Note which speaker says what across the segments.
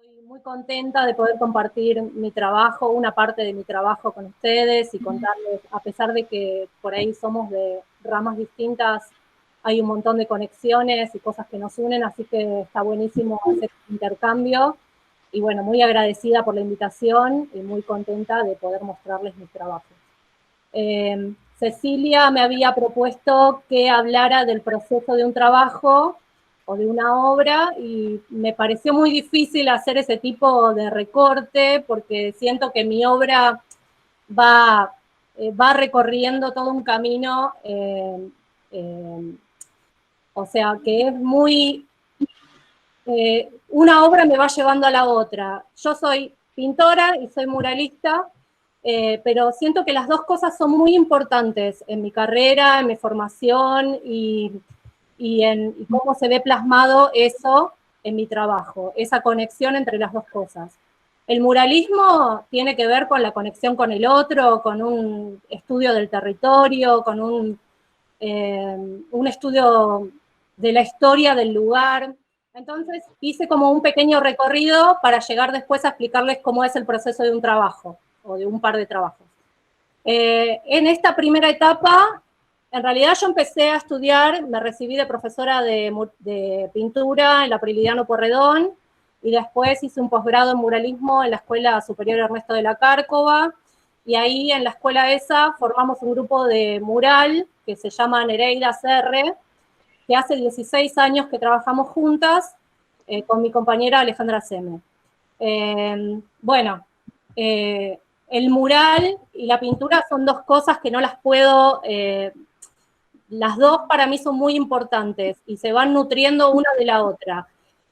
Speaker 1: Estoy muy contenta de poder compartir mi trabajo, una parte de mi trabajo con ustedes y contarles, a pesar de que por ahí somos de ramas distintas, hay un montón de conexiones y cosas que nos unen, así que está buenísimo hacer este intercambio. Y bueno, muy agradecida por la invitación y muy contenta de poder mostrarles mis trabajos. Cecilia me había propuesto que hablara del proceso de un trabajo o de una obra y me pareció muy difícil hacer ese tipo de recorte porque siento que mi obra va recorriendo todo un camino, o sea, que es muy... una obra me va llevando a la otra. Yo soy pintora y soy muralista, pero siento que las dos cosas son muy importantes en mi carrera, en mi formación y cómo se ve plasmado eso en mi trabajo, esa conexión entre las dos cosas. El muralismo tiene que ver con la conexión con el otro, con un estudio del territorio, con un estudio de la historia del lugar. Entonces hice como un pequeño recorrido para llegar después a explicarles cómo es el proceso de un trabajo o de un par de trabajos. En esta primera etapa, en realidad yo empecé a estudiar, me recibí de profesora de pintura en la Prilidiano Pueyrredón y después hice un posgrado en muralismo en la Escuela Superior Ernesto de la Cárcova y ahí en la escuela esa formamos un grupo de mural que se llama Nereida CR, que hace 16 años que trabajamos juntas con mi compañera Alejandra Seme. Bueno, el mural y la pintura son dos cosas que no las puedo, las dos para mí son muy importantes y se van nutriendo una de la otra.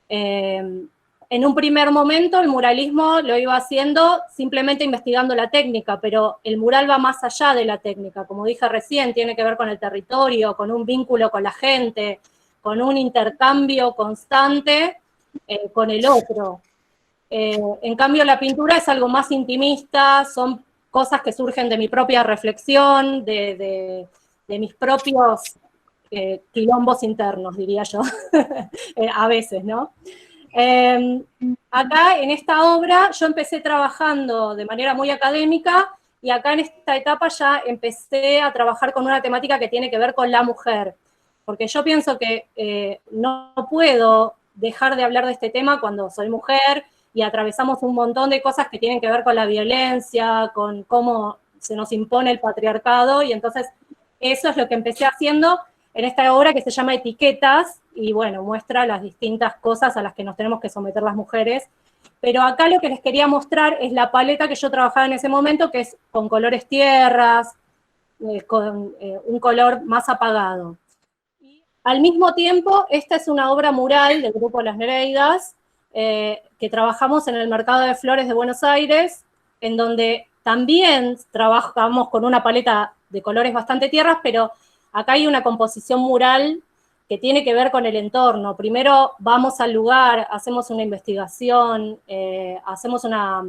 Speaker 1: En un primer momento el muralismo lo iba haciendo simplemente investigando la técnica, pero el mural va más allá de la técnica, como dije recién, tiene que ver con el territorio, con un vínculo con la gente, con un intercambio constante con el otro. En cambio, la pintura es algo más intimista, son cosas que surgen de mi propia reflexión, de mis propios quilombos internos, diría yo, a veces, ¿no? Acá, en esta obra, yo empecé trabajando de manera muy académica y acá en esta etapa ya empecé a trabajar con una temática que tiene que ver con la mujer, porque yo pienso que no puedo dejar de hablar de este tema cuando soy mujer y atravesamos un montón de cosas que tienen que ver con la violencia, con cómo se nos impone el patriarcado, y entonces eso es lo que empecé haciendo en esta obra que se llama Etiquetas, y bueno, muestra las distintas cosas a las que nos tenemos que someter las mujeres. Pero acá lo que les quería mostrar es la paleta que yo trabajaba en ese momento, que es con colores tierras, con un color más apagado. Y al mismo tiempo, esta es una obra mural del grupo Las Nereidas, que trabajamos en el Mercado de Flores de Buenos Aires, en donde también trabajamos con una paleta de colores bastante tierras, pero acá hay una composición mural que tiene que ver con el entorno. Primero vamos al lugar, hacemos una investigación, hacemos una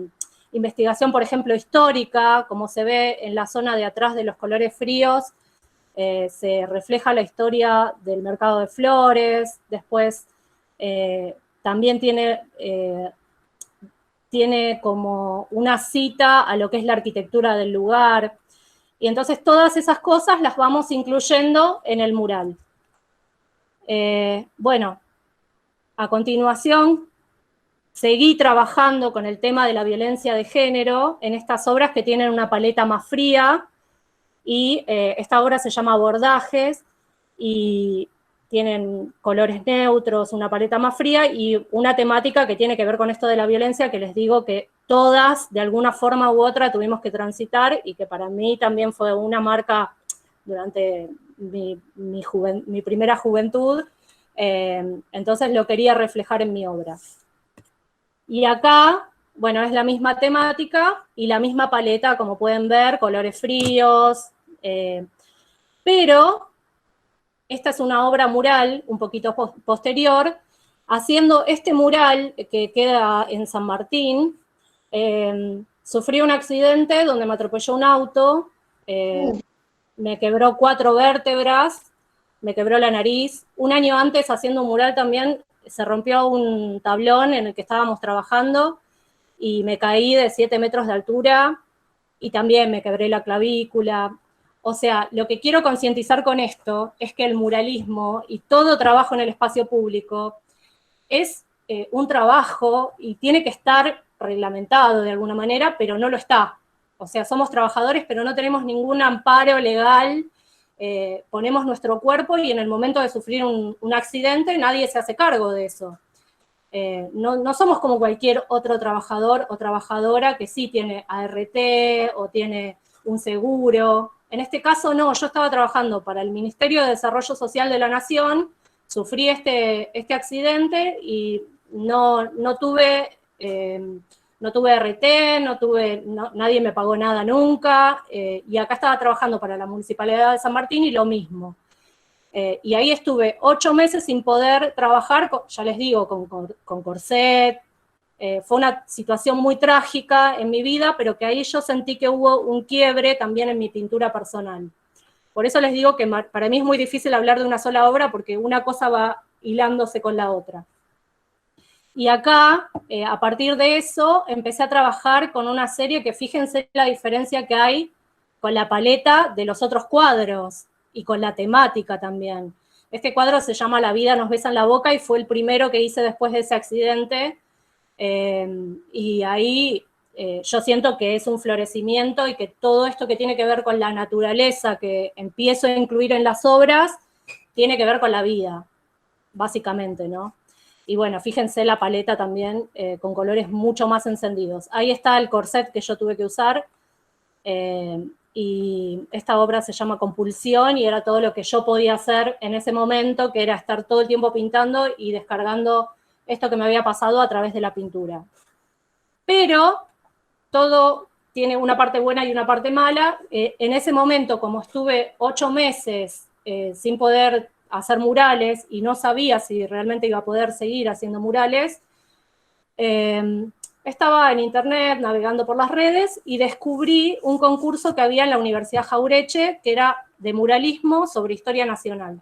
Speaker 1: investigación, por ejemplo, histórica, como se ve en la zona de atrás de los colores fríos, se refleja la historia del mercado de flores, después también tiene como una cita a lo que es la arquitectura del lugar, y entonces todas esas cosas las vamos incluyendo en el mural. Bueno, a continuación seguí trabajando con el tema de la violencia de género en estas obras que tienen una paleta más fría, y esta obra se llama Abordajes, y tienen colores neutros, una paleta más fría y una temática que tiene que ver con esto de la violencia, que les digo que todas, de alguna forma u otra, tuvimos que transitar y que para mí también fue una marca durante mi primera juventud, entonces lo quería reflejar en mi obra. Y acá, bueno, es la misma temática y la misma paleta, como pueden ver, colores fríos, pero esta es una obra mural un poquito posterior, haciendo este mural que queda en San Martín. Sufrí un accidente donde me atropelló un auto, me quebró 4 vértebras, me quebró la nariz. Un año antes, haciendo un mural también, se rompió un tablón en el que estábamos trabajando y me caí de 7 metros de altura y también me quebré la clavícula. O sea, lo que quiero concientizar con esto es que el muralismo y todo trabajo en el espacio público es un trabajo y tiene que estar reglamentado de alguna manera, pero no lo está. O sea, somos trabajadores, pero no tenemos ningún amparo legal, ponemos nuestro cuerpo y en el momento de sufrir un accidente nadie se hace cargo de eso. No somos como cualquier otro trabajador o trabajadora que sí tiene ART o tiene un seguro. En este caso no, yo estaba trabajando para el Ministerio de Desarrollo Social de la Nación, sufrí este accidente y no tuve RT, nadie me pagó nada nunca, y acá estaba trabajando para la Municipalidad de San Martín y lo mismo. Y ahí estuve 8 meses sin poder trabajar, ya les digo, con corset. Fue una situación muy trágica en mi vida, pero que ahí yo sentí que hubo un quiebre también en mi pintura personal. Por eso les digo que para mí es muy difícil hablar de una sola obra, porque una cosa va hilándose con la otra. Y acá, a partir de eso, empecé a trabajar con una serie que fíjense la diferencia que hay con la paleta de los otros cuadros y con la temática también. Este cuadro se llama La vida nos besa en la boca y fue el primero que hice después de ese accidente. Y ahí yo siento que es un florecimiento y que todo esto que tiene que ver con la naturaleza que empiezo a incluir en las obras, tiene que ver con la vida, básicamente, ¿no? Y bueno, fíjense la paleta también con colores mucho más encendidos. Ahí está el corset que yo tuve que usar, y esta obra se llama Compulsión y era todo lo que yo podía hacer en ese momento, que era estar todo el tiempo pintando y descargando esto que me había pasado a través de la pintura. Pero todo tiene una parte buena y una parte mala. En ese momento, como estuve 8 meses sin poder hacer murales y no sabía si realmente iba a poder seguir haciendo murales, estaba en internet navegando por las redes y descubrí un concurso que había en la Universidad Jauretche, que era de muralismo sobre historia nacional.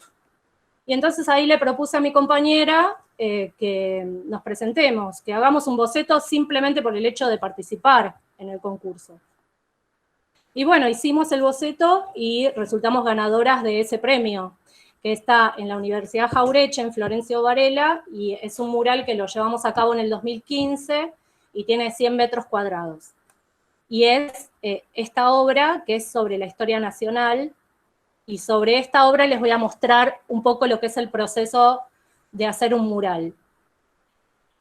Speaker 1: Y entonces ahí le propuse a mi compañera que nos presentemos, que hagamos un boceto simplemente por el hecho de participar en el concurso. Y bueno, hicimos el boceto y resultamos ganadoras de ese premio, que está en la Universidad Jauretche, en Florencio Varela, y es un mural que lo llevamos a cabo en el 2015 y tiene 100 metros cuadrados. Y es esta obra que es sobre la historia nacional, y sobre esta obra les voy a mostrar un poco lo que es el proceso de hacer un mural.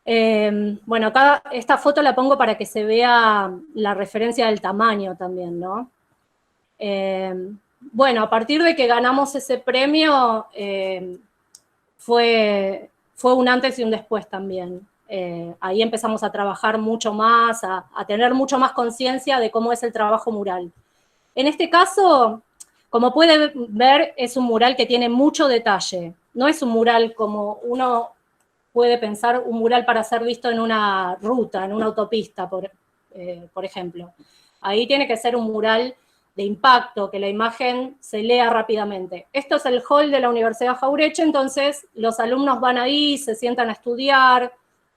Speaker 1: Bueno, acá esta foto la pongo para que se vea la referencia del tamaño también, ¿no? Bueno, a partir de que ganamos ese premio, fue un antes y un después también. Ahí empezamos a trabajar mucho más, a tener mucho más conciencia de cómo es el trabajo mural. En este caso, como pueden ver, es un mural que tiene mucho detalle. No es un mural como uno puede pensar, un mural para ser visto en una ruta, en una autopista, por ejemplo. Ahí tiene que ser un mural de impacto, que la imagen se lea rápidamente. Esto es el hall de la Universidad Jauretche, entonces los alumnos van ahí, se sientan a estudiar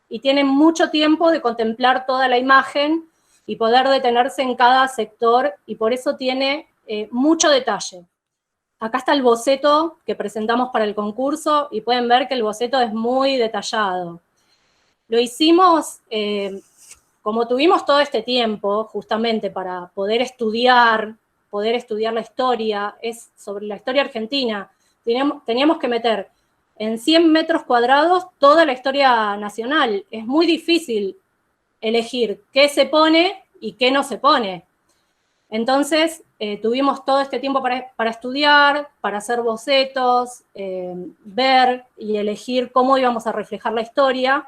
Speaker 1: y tienen mucho tiempo de contemplar toda la imagen y poder detenerse en cada sector, y por eso tiene mucho detalle. Acá está el boceto que presentamos para el concurso y pueden ver que el boceto es muy detallado. Lo hicimos, como tuvimos todo este tiempo, justamente para poder estudiar la historia, es sobre la historia argentina. Teníamos que meter en 100 metros cuadrados toda la historia nacional. Es muy difícil elegir qué se pone y qué no se pone. Entonces, tuvimos todo este tiempo para estudiar, para hacer bocetos, ver y elegir cómo íbamos a reflejar la historia,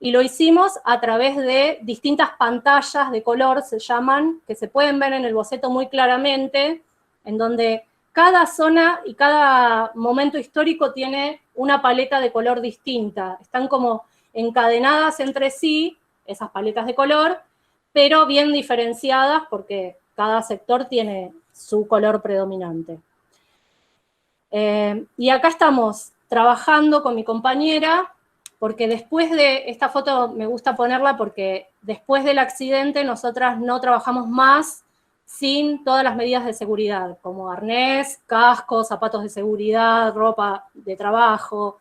Speaker 1: y lo hicimos a través de distintas pantallas de color, se llaman, que se pueden ver en el boceto muy claramente, en donde cada zona y cada momento histórico tiene una paleta de color distinta. Están como encadenadas entre sí, esas paletas de color, pero bien diferenciadas porque cada sector tiene su color predominante. Y acá estamos trabajando con mi compañera porque después de, esta foto me gusta ponerla porque después del accidente nosotras no trabajamos más sin todas las medidas de seguridad, como arnés, casco, zapatos de seguridad, ropa de trabajo,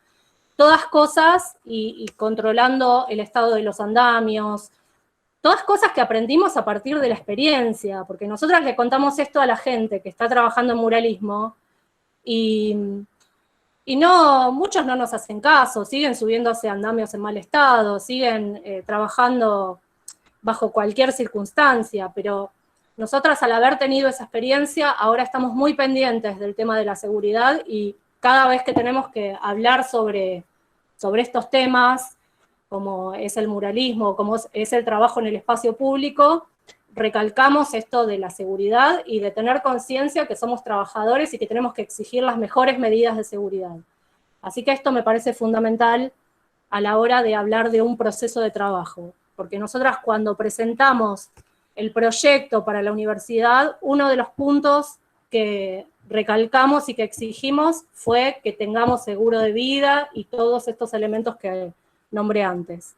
Speaker 1: todas cosas y controlando el estado de los andamios, todas cosas que aprendimos a partir de la experiencia, porque nosotras le contamos esto a la gente que está trabajando en muralismo y no, muchos no nos hacen caso, siguen subiéndose andamios en mal estado, siguen trabajando bajo cualquier circunstancia, pero nosotras al haber tenido esa experiencia, ahora estamos muy pendientes del tema de la seguridad y cada vez que tenemos que hablar sobre estos temas, como es el muralismo, como es el trabajo en el espacio público, recalcamos esto de la seguridad y de tener conciencia que somos trabajadores y que tenemos que exigir las mejores medidas de seguridad. Así que esto me parece fundamental a la hora de hablar de un proceso de trabajo, porque nosotras cuando presentamos el proyecto para la universidad, uno de los puntos que recalcamos y que exigimos fue que tengamos seguro de vida y todos estos elementos que nombré antes.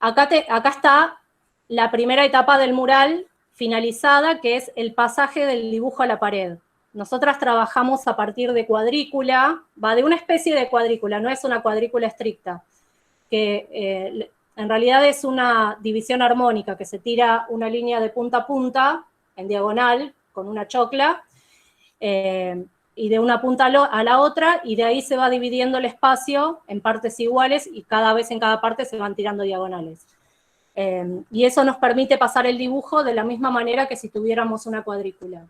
Speaker 1: Acá está la primera etapa del mural finalizada, que es el pasaje del dibujo a la pared. Nosotras trabajamos a partir de cuadrícula, va de una especie de cuadrícula, no es una cuadrícula estricta, que en realidad es una división armónica, que se tira una línea de punta a punta, en diagonal, con una chocla, y de una punta a la otra, y de ahí se va dividiendo el espacio en partes iguales, y cada vez en cada parte se van tirando diagonales. Y eso nos permite pasar el dibujo de la misma manera que si tuviéramos una cuadrícula.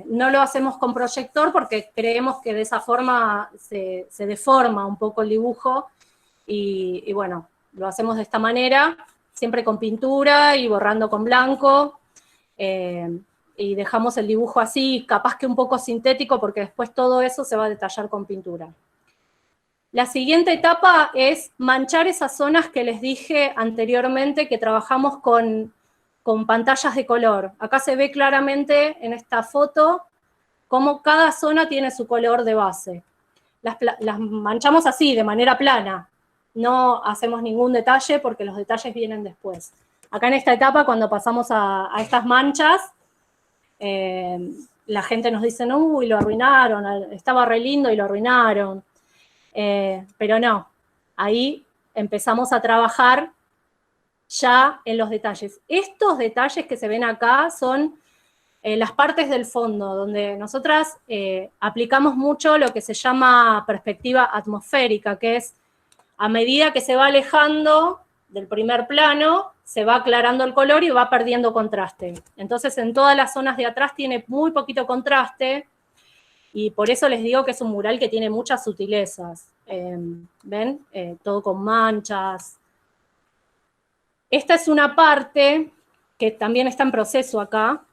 Speaker 1: No lo hacemos con proyector porque creemos que de esa forma se deforma un poco el dibujo, y bueno, lo hacemos de esta manera, siempre con pintura y borrando con blanco, y dejamos el dibujo así, capaz que un poco sintético, porque después todo eso se va a detallar con pintura. La siguiente etapa es manchar esas zonas que les dije anteriormente, que trabajamos con pantallas de color. Acá se ve claramente en esta foto cómo cada zona tiene su color de base. Las manchamos así, de manera plana. No hacemos ningún detalle porque los detalles vienen después. Acá en esta etapa, cuando pasamos a estas manchas, la gente nos dice, no, uy, lo arruinaron, estaba re lindo y lo arruinaron. Pero no, ahí empezamos a trabajar ya en los detalles. Estos detalles que se ven acá son las partes del fondo, donde nosotras aplicamos mucho lo que se llama perspectiva atmosférica, que es a medida que se va alejando del primer plano, se va aclarando el color y va perdiendo contraste. Entonces, en todas las zonas de atrás tiene muy poquito contraste, y por eso les digo que es un mural que tiene muchas sutilezas. ¿Ven? Todo con manchas. Esta es una parte que también está en proceso acá,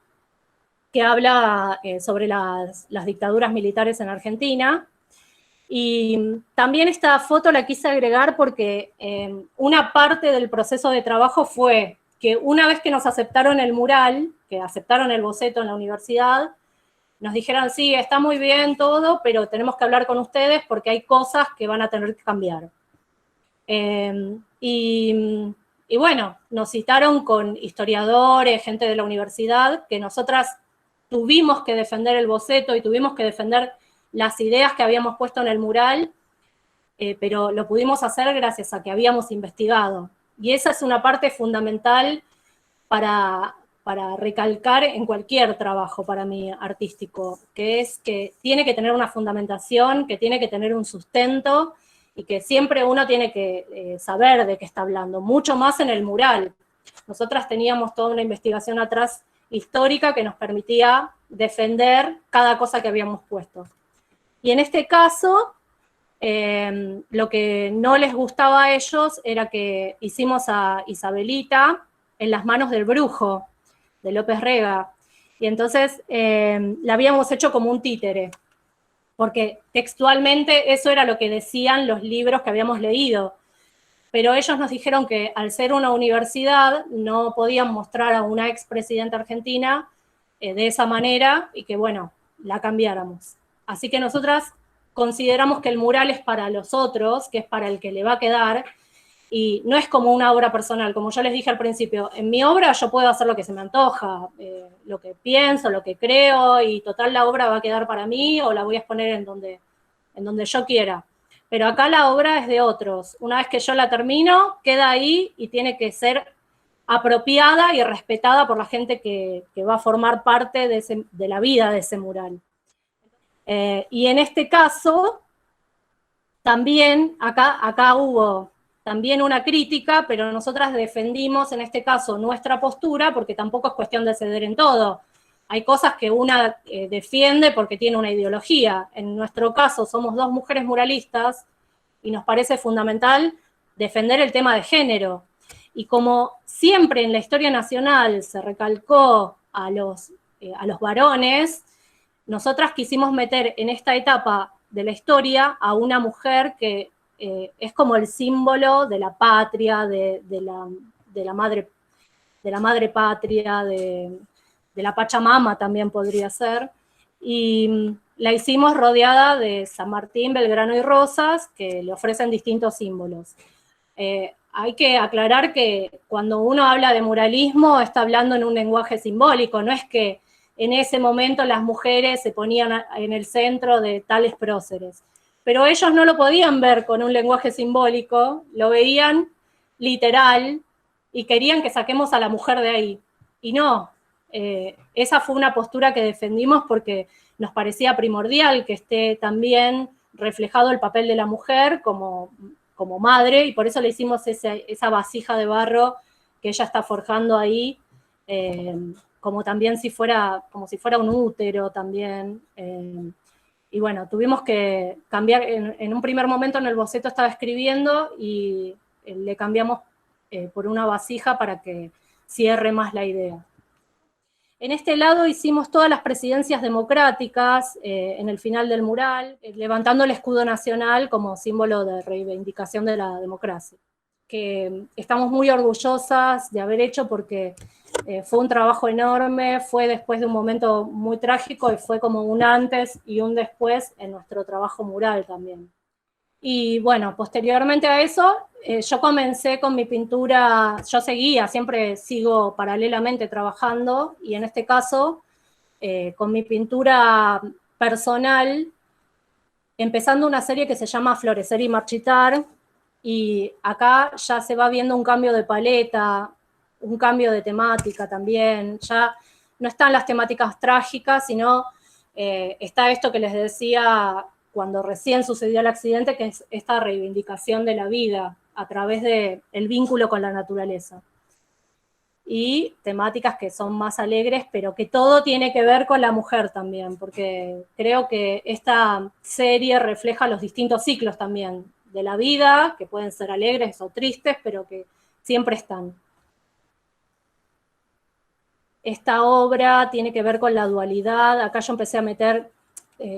Speaker 1: que habla sobre las dictaduras militares en Argentina. Y también esta foto la quise agregar porque una parte del proceso de trabajo fue que una vez que nos aceptaron el mural, que aceptaron el boceto en la universidad, nos dijeron, sí, está muy bien todo, pero tenemos que hablar con ustedes porque hay cosas que van a tener que cambiar. Y bueno, nos citaron con historiadores, gente de la universidad, que nosotras tuvimos que defender el boceto y tuvimos que defender las ideas que habíamos puesto en el mural, pero lo pudimos hacer gracias a que habíamos investigado. Y esa es una parte fundamental para recalcar en cualquier trabajo para mí artístico, que es que tiene que tener una fundamentación, que tiene que tener un sustento, y que siempre uno tiene que saber de qué está hablando, mucho más en el mural. Nosotras teníamos toda una investigación atrás histórica que nos permitía defender cada cosa que habíamos puesto. Y en este caso, lo que no les gustaba a ellos era que hicimos a Isabelita en las manos del brujo, de López Rega, y entonces la habíamos hecho como un títere, porque textualmente eso era lo que decían los libros que habíamos leído, pero ellos nos dijeron que al ser una universidad no podían mostrar a una expresidenta argentina de esa manera, y que bueno, la cambiáramos. Así que nosotras consideramos que el mural es para los otros, que es para el que le va a quedar, y no es como una obra personal, como yo les dije al principio, en mi obra yo puedo hacer lo que se me antoja, lo que pienso, lo que creo, y total la obra va a quedar para mí o la voy a exponer en donde yo quiera. Pero acá la obra es de otros. Una vez que yo la termino, queda ahí y tiene que ser apropiada y respetada por la gente que va a formar parte de la vida de ese mural. Y en este caso, también acá hubo también una crítica, pero nosotras defendimos en este caso nuestra postura, porque tampoco es cuestión de ceder en todo. Hay cosas que una defiende porque tiene una ideología. En nuestro caso somos dos mujeres muralistas y nos parece fundamental defender el tema de género. Y como siempre en la historia nacional se recalcó a los varones, nosotras quisimos meter en esta etapa de la historia a una mujer que es como el símbolo de la patria, de la madre patria, de la Pachamama también podría ser, y la hicimos rodeada de San Martín, Belgrano y Rosas, que le ofrecen distintos símbolos. Hay que aclarar que cuando uno habla de muralismo está hablando en un lenguaje simbólico, no es que en ese momento las mujeres se ponían en el centro de tales próceres. Pero ellos no lo podían ver con un lenguaje simbólico, lo veían literal y querían que saquemos a la mujer de ahí. Y no, esa fue una postura que defendimos porque nos parecía primordial que esté también reflejado el papel de la mujer como madre, y por eso le hicimos esa vasija de barro que ella está forjando ahí, como también como si fuera un útero también. Y bueno, tuvimos que cambiar, en un primer momento en el boceto estaba escribiendo y le cambiamos por una vasija para que cierre más la idea. En este lado hicimos todas las presidencias democráticas en el final del mural, levantando el escudo nacional como símbolo de reivindicación de la democracia, que estamos muy orgullosas de haber hecho porque fue un trabajo enorme, fue después de un momento muy trágico y fue como un antes y un después en nuestro trabajo mural también. Y bueno, posteriormente a eso, yo comencé con mi pintura, yo siempre sigo paralelamente trabajando, y en este caso, con mi pintura personal, empezando una serie que se llama Florecer y Marchitar, y acá ya se va viendo un cambio de paleta, un cambio de temática también, ya no están las temáticas trágicas, sino está esto que les decía cuando recién sucedió el accidente, que es esta reivindicación de la vida a través del vínculo con la naturaleza. Y temáticas que son más alegres, pero que todo tiene que ver con la mujer también, porque creo que esta serie refleja los distintos ciclos también de la vida, que pueden ser alegres o tristes, pero que siempre están. Esta obra tiene que ver con la dualidad. Acá yo empecé a meter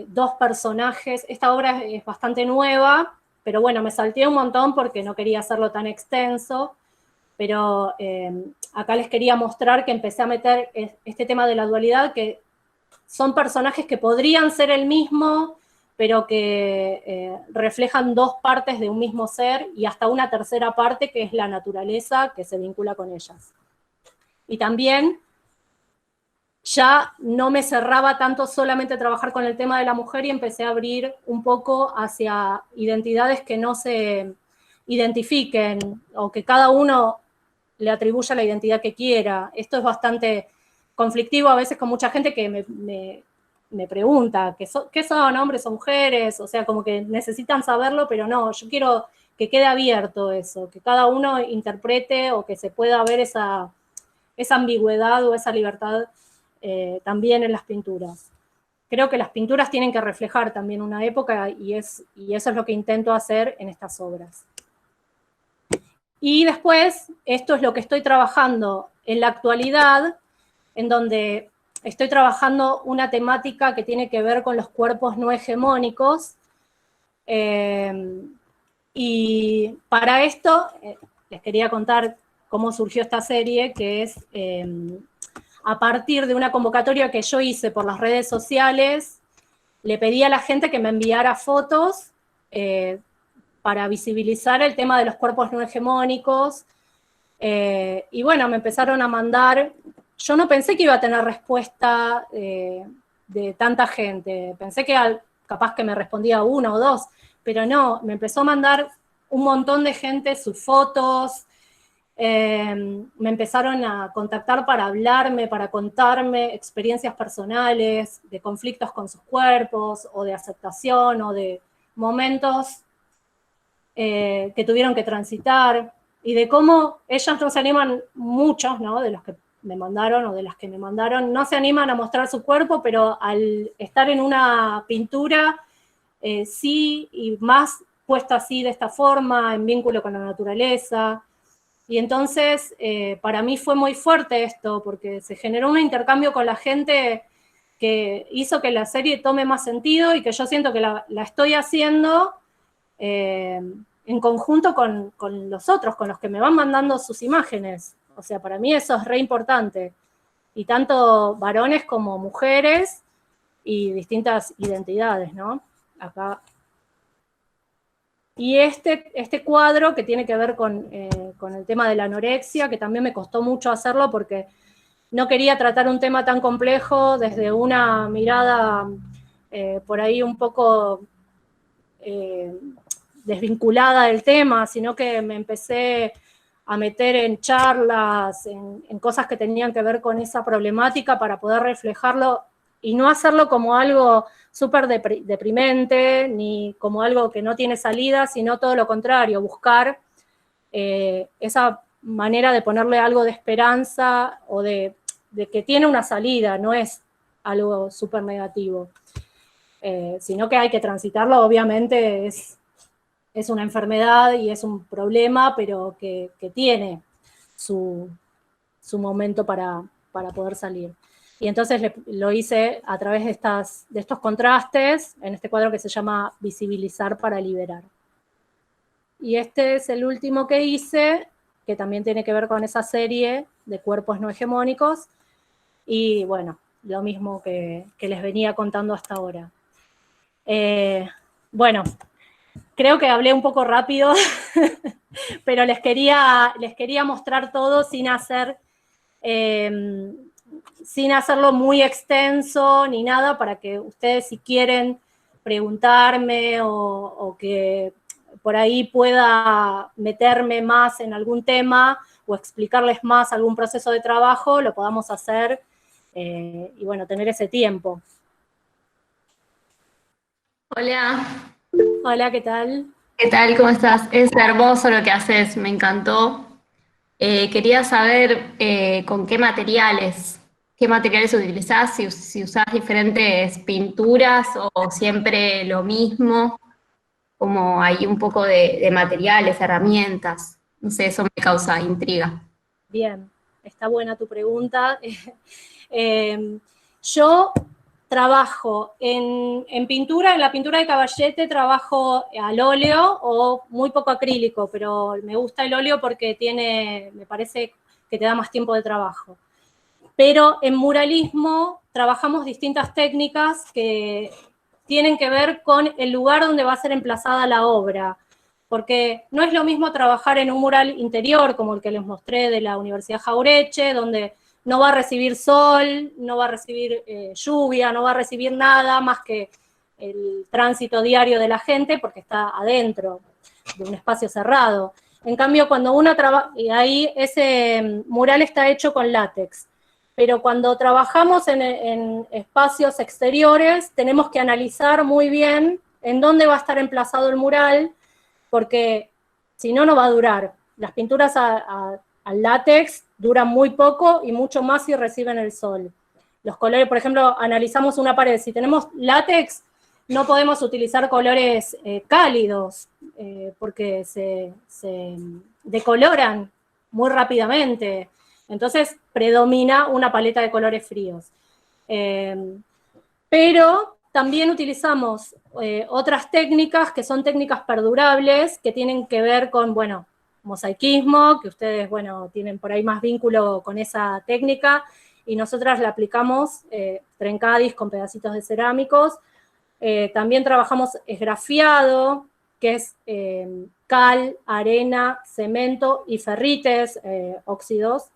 Speaker 1: dos personajes. Esta obra es bastante nueva, pero bueno, me salté un montón porque no quería hacerlo tan extenso, pero acá les quería mostrar que empecé a meter este tema de la dualidad, que son personajes que podrían ser el mismo, pero que reflejan dos partes de un mismo ser y hasta una tercera parte que es la naturaleza que se vincula con ellas. Y también ya no me cerraba tanto solamente trabajar con el tema de la mujer y empecé a abrir un poco hacia identidades que no se identifiquen o que cada uno le atribuya la identidad que quiera. Esto es bastante conflictivo a veces con mucha gente que me pregunta, ¿qué son hombres o mujeres? O sea, como que necesitan saberlo, pero no, yo quiero que quede abierto eso, que cada uno interprete o que se pueda ver esa ambigüedad o esa libertad también en las pinturas. Creo que las pinturas tienen que reflejar también una época y eso es lo que intento hacer en estas obras. Y después, esto es lo que estoy trabajando en la actualidad, en donde estoy trabajando una temática que tiene que ver con los cuerpos no hegemónicos. Y para esto, les quería contar cómo surgió esta serie, que es a partir de una convocatoria que yo hice por las redes sociales, le pedí a la gente que me enviara fotos para visibilizar el tema de los cuerpos no hegemónicos. Y bueno, me empezaron a mandar. Yo no pensé que iba a tener respuesta de tanta gente. Pensé que capaz que me respondía uno o dos, pero no, me empezó a mandar un montón de gente sus fotos. Me empezaron a contactar para hablarme, para contarme experiencias personales, de conflictos con sus cuerpos, o de aceptación, o de momentos que tuvieron que transitar, y de cómo ellas no se animan, muchos, ¿no?, de los que me mandaron o de las que me mandaron, no se animan a mostrar su cuerpo, pero al estar en una pintura, sí, y más puesta así de esta forma, en vínculo con la naturaleza. Y entonces, para mí fue muy fuerte esto, porque se generó un intercambio con la gente que hizo que la serie tome más sentido, y que yo siento que la estoy haciendo en conjunto con los otros, con los que me van mandando sus imágenes. O sea, para mí eso es re importante. Y tanto varones como mujeres y distintas identidades, ¿no? Acá. Y este cuadro que tiene que ver con el tema de la anorexia, que también me costó mucho hacerlo porque no quería tratar un tema tan complejo desde una mirada por ahí un poco desvinculada del tema, sino que me empecé a meter en charlas, en cosas que tenían que ver con esa problemática para poder reflejarlo y no hacerlo como algo súper deprimente, ni como algo que no tiene salida, sino todo lo contrario, buscar esa manera de ponerle algo de esperanza o de que tiene una salida, no es algo súper negativo. Sino que hay que transitarlo, obviamente es una enfermedad y es un problema, pero que tiene su momento para poder salir. Y entonces lo hice a través de estos contrastes, en este cuadro que se llama Visibilizar para Liberar. Y este es el último que hice, que también tiene que ver con esa serie de cuerpos no hegemónicos, y bueno, lo mismo que les venía contando hasta ahora. Bueno, creo que hablé un poco rápido, pero les quería mostrar todo sin hacerlo muy extenso ni nada, para que ustedes, si quieren preguntarme o que por ahí pueda meterme más en algún tema o explicarles más algún proceso de trabajo, lo podamos hacer y bueno, tener ese tiempo.
Speaker 2: Hola,
Speaker 1: Hola, ¿qué tal?
Speaker 2: ¿qué tal? ¿Cómo estás? Es hermoso lo que haces, me encantó. Quería saber con qué materiales utilizás, si usás diferentes pinturas o siempre lo mismo, como hay un poco de materiales, herramientas. No sé, eso me causa intriga.
Speaker 1: Bien, está buena tu pregunta. Yo trabajo en pintura, en la pintura de Caballete trabajo al óleo o muy poco acrílico, pero me gusta el óleo porque me parece que te da más tiempo de trabajo. Pero en muralismo trabajamos distintas técnicas que tienen que ver con el lugar donde va a ser emplazada la obra, porque no es lo mismo trabajar en un mural interior, como el que les mostré de la Universidad Jaureche, donde no va a recibir sol, no va a recibir lluvia, no va a recibir nada más que el tránsito diario de la gente, porque está adentro de un espacio cerrado. En cambio, cuando uno trabaja, y ahí ese mural está hecho con látex, pero cuando trabajamos en espacios exteriores, tenemos que analizar muy bien en dónde va a estar emplazado el mural, porque si no, no va a durar. Las pinturas al látex duran muy poco y mucho más si reciben el sol. Los colores, por ejemplo, analizamos una pared. Si tenemos látex, no podemos utilizar colores cálidos, porque se decoloran muy rápidamente. Entonces predomina una paleta de colores fríos. Pero también utilizamos otras técnicas que son técnicas perdurables, que tienen que ver con, bueno, mosaicismo, que ustedes, bueno, tienen por ahí más vínculo con esa técnica, y nosotras la aplicamos trencadis con pedacitos de cerámicos, También trabajamos esgrafiado, que es cal, arena, cemento y ferrites, óxidos,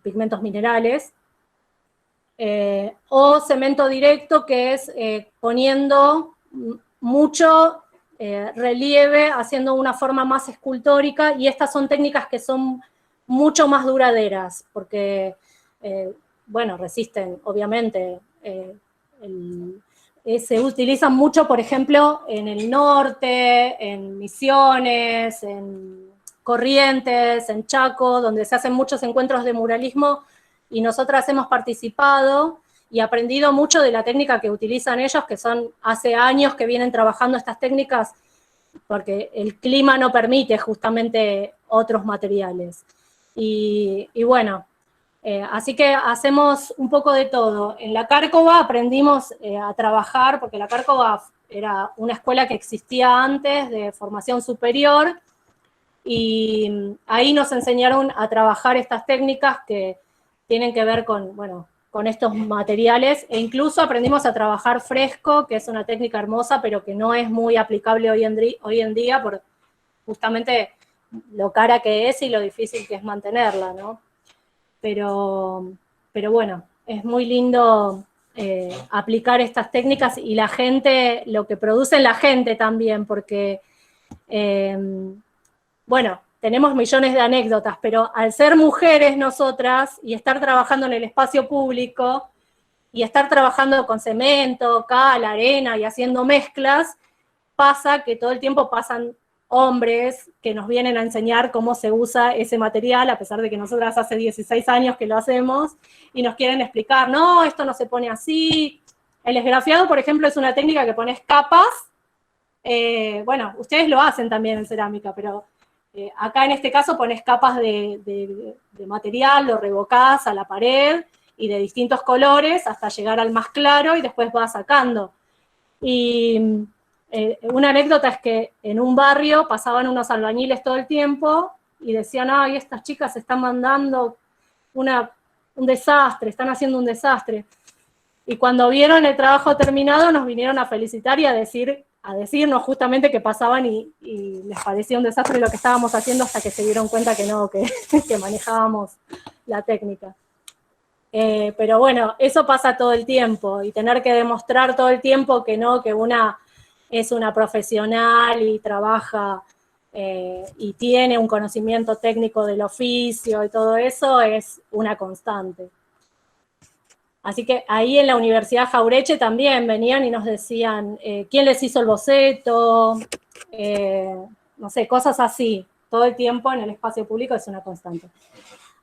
Speaker 1: pigmentos minerales. O cemento directo, que es poniendo mucho relieve, haciendo una forma más escultórica, y estas son técnicas que son mucho más duraderas, porque, bueno, resisten, obviamente. Se utilizan mucho, por ejemplo, en el norte, en Misiones, en Corrientes, en Chaco, donde se hacen muchos encuentros de muralismo, y nosotras hemos participado y aprendido mucho de la técnica que utilizan ellos, que son hace años que vienen trabajando estas técnicas, porque el clima no permite justamente otros materiales. Y bueno, así que hacemos un poco de todo. En la Cárcova aprendimos a trabajar, porque la Cárcova era una escuela que existía antes de formación superior, y ahí nos enseñaron a trabajar estas técnicas que tienen que ver con, bueno, con estos materiales, e incluso aprendimos a trabajar fresco, que es una técnica hermosa, pero que no es muy aplicable hoy en día por justamente lo cara que es y lo difícil que es mantenerla, ¿no? Pero bueno, es muy lindo aplicar estas técnicas, y la gente, lo que produce la gente también, porque, bueno, tenemos millones de anécdotas, pero al ser mujeres nosotras y estar trabajando en el espacio público y estar trabajando con cemento, cal, arena y haciendo mezclas, pasa que todo el tiempo pasan hombres que nos vienen a enseñar cómo se usa ese material, a pesar de que nosotras hace 16 años que lo hacemos, y nos quieren explicar, no, esto no se pone así. El esgrafiado, por ejemplo, es una técnica que pones capas. Bueno, ustedes lo hacen también en cerámica, pero acá en este caso pones capas de material, lo revocás a la pared y de distintos colores hasta llegar al más claro, y después vas sacando. Y una anécdota es que en un barrio pasaban unos albañiles todo el tiempo y decían, ay, estas chicas están mandando un desastre, están haciendo un desastre. Y cuando vieron el trabajo terminado nos vinieron a felicitar y a decirnos justamente que pasaban y les parecía un desastre lo que estábamos haciendo, hasta que se dieron cuenta que no, que manejábamos la técnica. Pero bueno, eso pasa todo el tiempo, y tener que demostrar todo el tiempo que no, que una es una profesional y trabaja y tiene un conocimiento técnico del oficio y todo eso, es una constante. Así que ahí en la Universidad Jaureche también venían y nos decían quién les hizo el boceto, no sé, cosas así. Todo el tiempo en el espacio público es una constante.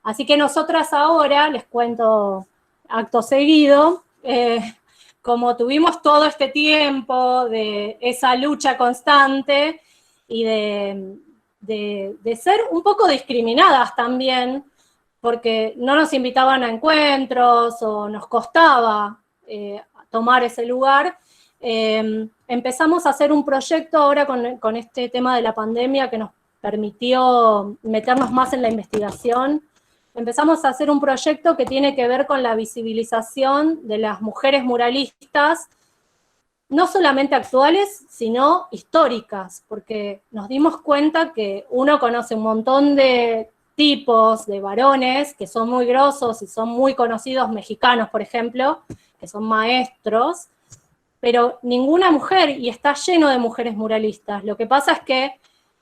Speaker 1: Así que nosotras ahora, les cuento acto seguido, como tuvimos todo este tiempo de esa lucha constante y de ser un poco discriminadas también, porque no nos invitaban a encuentros o nos costaba tomar ese lugar, empezamos a hacer un proyecto ahora con este tema de la pandemia que nos permitió meternos más en la investigación. Empezamos a hacer un proyecto que tiene que ver con la visibilización de las mujeres muralistas, no solamente actuales, sino históricas, porque nos dimos cuenta que uno conoce un montón de tipos de varones que son muy grosos y son muy conocidos, mexicanos, por ejemplo, que son maestros, pero ninguna mujer, y está lleno de mujeres muralistas. Lo que pasa es que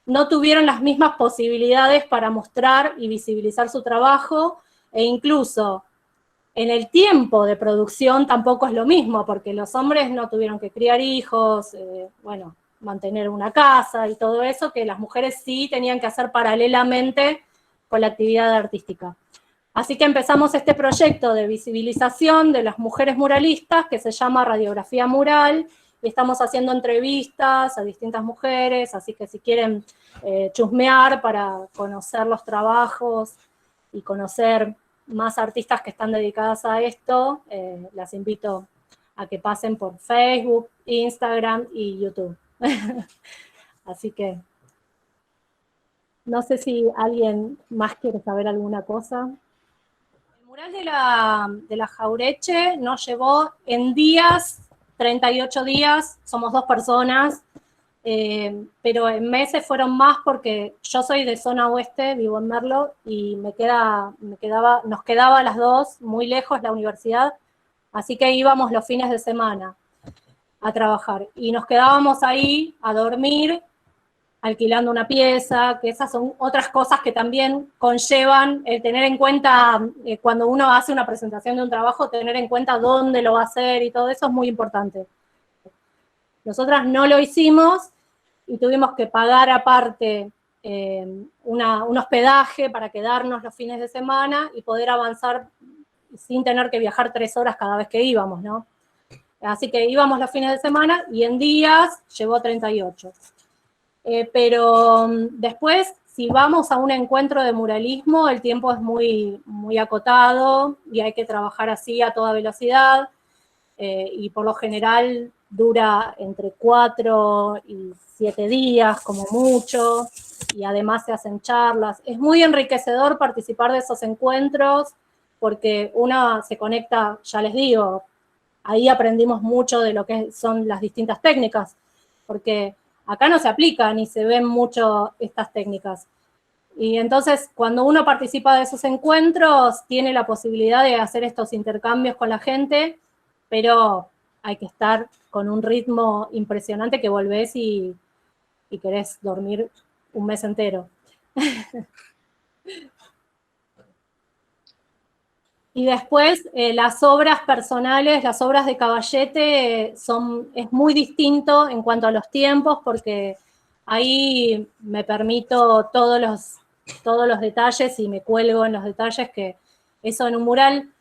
Speaker 1: no tuvieron las mismas posibilidades para mostrar y visibilizar su trabajo, e incluso en el tiempo de producción tampoco es lo mismo, porque los hombres no tuvieron que criar hijos, bueno, mantener una casa y todo eso, que las mujeres sí tenían que hacer paralelamente con la actividad artística. Así que empezamos este proyecto de visibilización de las mujeres muralistas, que se llama Radiografía Mural, y estamos haciendo entrevistas a distintas mujeres, así que si quieren chusmear para conocer los trabajos y conocer más artistas que están dedicadas a esto, las invito a que pasen por Facebook, Instagram y YouTube. Así que no sé si alguien más quiere saber alguna cosa. mural de la Jaureche nos llevó en días, 38 días, somos 2 personas, pero en meses fueron más porque yo soy de zona oeste, vivo en Merlo, y nos quedaba a las 2 muy lejos la universidad, así que íbamos los fines de semana a trabajar, y nos quedábamos ahí a dormir, alquilando una pieza, que esas son otras cosas que también conllevan el tener en cuenta, cuando uno hace una presentación de un trabajo, tener en cuenta dónde lo va a hacer y todo eso es muy importante. Nosotras no lo hicimos y tuvimos que pagar aparte un hospedaje para quedarnos los fines de semana y poder avanzar sin tener que viajar 3 horas cada vez que íbamos, ¿no? Así que íbamos los fines de semana y en días llevó 38. Pero después, si vamos a un encuentro de muralismo, el tiempo es muy, muy acotado y hay que trabajar así a toda velocidad, y por lo general dura entre 4 y 7 días como mucho, y además se hacen charlas. Es muy enriquecedor participar de esos encuentros porque uno se conecta, ya les digo, ahí aprendimos mucho de lo que son las distintas técnicas, porque acá no se aplican ni se ven mucho estas técnicas. Y entonces, cuando uno participa de esos encuentros, tiene la posibilidad de hacer estos intercambios con la gente, pero hay que estar con un ritmo impresionante que volvés y querés dormir un mes entero. Y después, las obras personales, las obras de Caballete, es muy distinto en cuanto a los tiempos, porque ahí me permito todos los detalles y me cuelgo en los detalles, que eso en un mural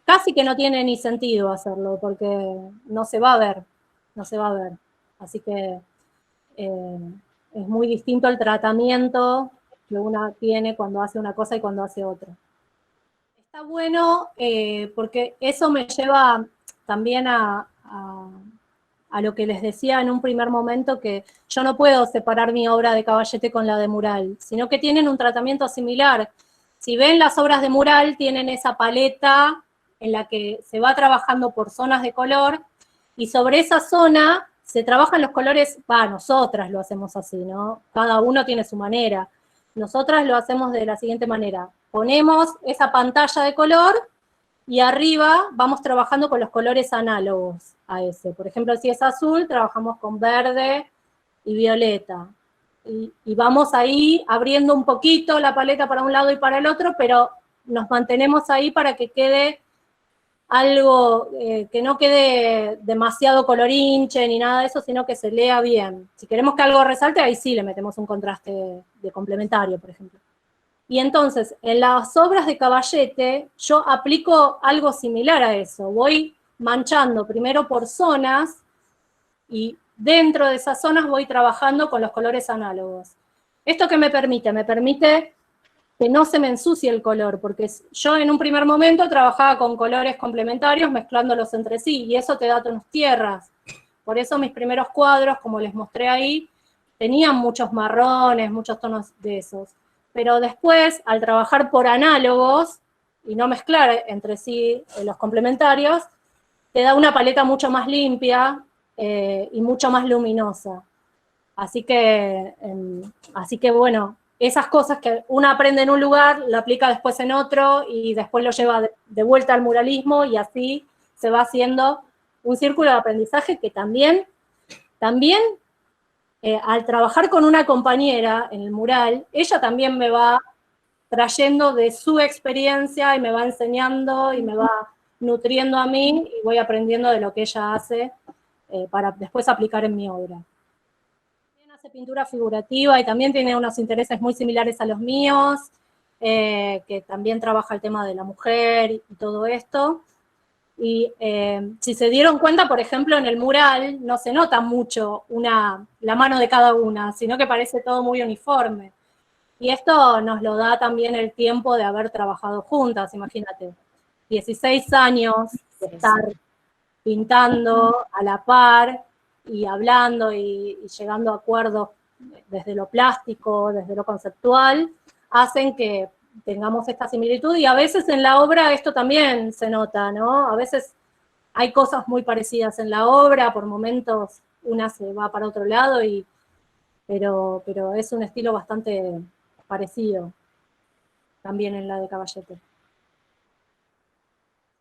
Speaker 1: casi que no tiene ni sentido hacerlo, porque no se va a ver, no se va a ver. Así que es muy distinto el tratamiento que uno tiene cuando hace una cosa y cuando hace otra. Está bueno porque eso me lleva también a lo que les decía en un primer momento, que yo no puedo separar mi obra de Caballete con la de mural, sino que tienen un tratamiento similar. Si ven, las obras de mural tienen esa paleta en la que se va trabajando por zonas de color, y sobre esa zona se trabajan los colores, nosotras lo hacemos así, ¿no? Cada uno tiene su manera. Nosotras lo hacemos de la siguiente manera: ponemos esa pantalla de color y arriba vamos trabajando con los colores análogos a ese. Por ejemplo, si es azul, trabajamos con verde y violeta. Y vamos ahí abriendo un poquito la paleta para un lado y para el otro, pero nos mantenemos ahí para que quede algo, que no quede demasiado colorinche ni nada de eso, sino que se lea bien. Si queremos que algo resalte, ahí sí le metemos un contraste de complementario, por ejemplo. Y entonces, en las obras de Caballete, yo aplico algo similar a eso. Voy manchando primero por zonas, y dentro de esas zonas voy trabajando con los colores análogos. ¿Esto qué me permite? Me permite que no se me ensucie el color, porque yo en un primer momento trabajaba con colores complementarios mezclándolos entre sí, y eso te da tonos tierras. Por eso mis primeros cuadros, como les mostré ahí, tenían muchos marrones, muchos tonos de esos. Pero después, al trabajar por análogos y no mezclar entre sí los complementarios, te da una paleta mucho más limpia y mucho más luminosa. Así que bueno, esas cosas que uno aprende en un lugar, la aplica después en otro y después lo lleva de vuelta al muralismo, y así se va haciendo un círculo de aprendizaje que también al trabajar con una compañera en el mural, ella también me va trayendo de su experiencia y me va enseñando y me va nutriendo a mí, y voy aprendiendo de lo que ella hace para después aplicar en mi obra. También hace pintura figurativa y también tiene unos intereses muy similares a los míos, que también trabaja el tema de la mujer y todo esto. Y si se dieron cuenta, por ejemplo, en el mural no se nota mucho la mano de cada una, sino que parece todo muy uniforme. Y esto nos lo da también el tiempo de haber trabajado juntas, imagínate. 16 años de estar pintando a la par y hablando y llegando a acuerdos desde lo plástico, desde lo conceptual, hacen que tengamos esta similitud, y a veces en la obra esto también se nota, ¿no? A veces hay cosas muy parecidas en la obra, por momentos una se va para otro lado, pero es un estilo bastante parecido también en la de Caballete.